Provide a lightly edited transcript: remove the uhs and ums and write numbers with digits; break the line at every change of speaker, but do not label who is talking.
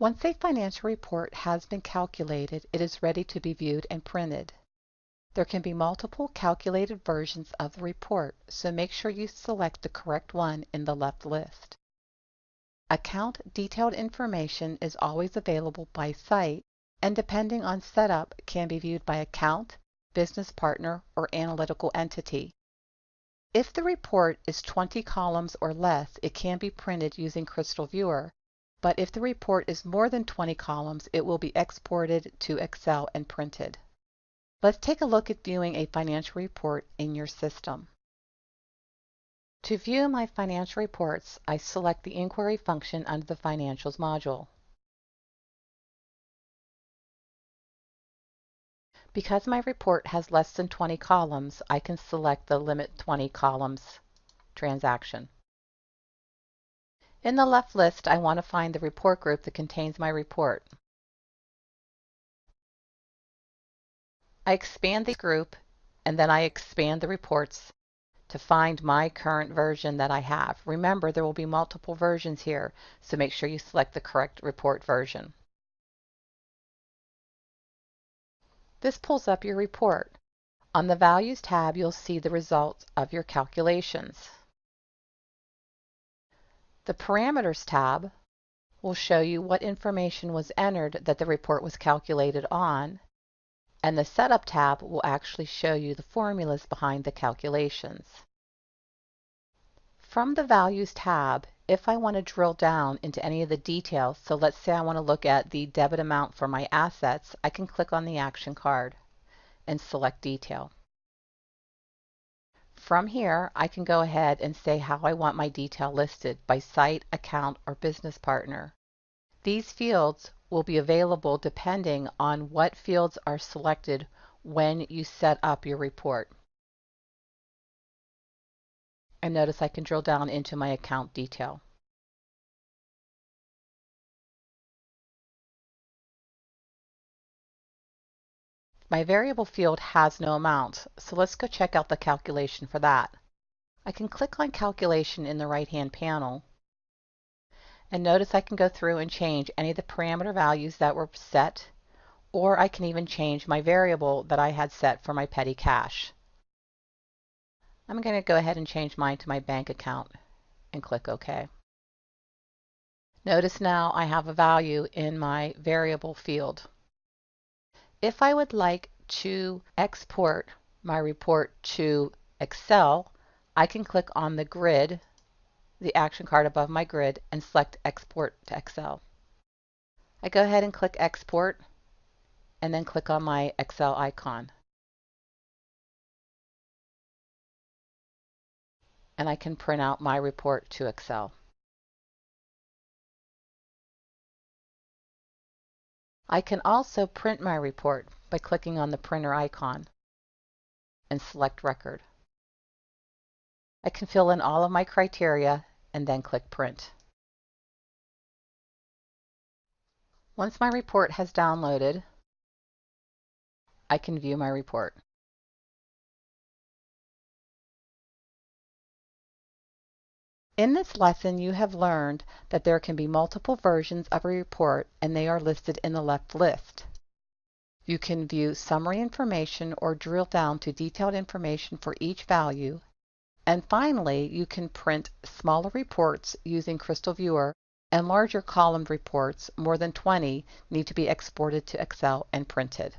Once a financial report has been calculated, it is ready to be viewed and printed. There can be multiple calculated versions of the report, so make sure you select the correct one in the left list. Account detailed information is always available by site and, depending on setup, can be viewed by account, business partner, or analytical entity. If the report is 20 columns or less, it can be printed using Crystal Viewer, but if the report is more than 20 columns, it will be exported to Excel and printed. Let's take a look at viewing a financial report in your system. To view my financial reports, I select the Inquiry function under the Financials module. Because my report has less than 20 columns, I can select the Limit 20 Columns transaction. In the left list, I want to find the report group that contains my report. I expand the group, and then I expand the reports to find my current version that I have. Remember, there will be multiple versions here, so make sure you select the correct report version. This pulls up your report. On the Values tab, you'll see the results of your calculations. The Parameters tab will show you what information was entered that the report was calculated on, and the Setup tab will actually show you the formulas behind the calculations. From the Values tab, if I want to drill down into any of the details, so let's say I want to look at the debit amount for my assets, I can click on the action card and select Detail. From here, I can go ahead and say how I want my detail listed by site, account, or business partner. These fields will be available depending on what fields are selected when you set up your report. And notice I can drill down into my account detail. My variable field has no amount, so let's go check out the calculation for that. I can click on Calculation in the right-hand panel, and notice I can go through and change any of the parameter values that were set, or I can even change my variable that I had set for my petty cash. I'm going to go ahead and change mine to my bank account and click OK. Notice now I have a value in my variable field. If I would like to export my report to Excel, I can click on the grid, the action card above my grid, and select Export to Excel. I go ahead and click Export, and then click on my Excel icon. And I can print out my report to Excel. I can also print my report by clicking on the printer icon and select Record. I can fill in all of my criteria and then click Print. Once my report has downloaded, I can view my report. In this lesson, you have learned that there can be multiple versions of a report, and they are listed in the left list. You can view summary information or drill down to detailed information for each value. And finally, you can print smaller reports using Crystal Viewer, and larger column reports, more than 20, need to be exported to Excel and printed.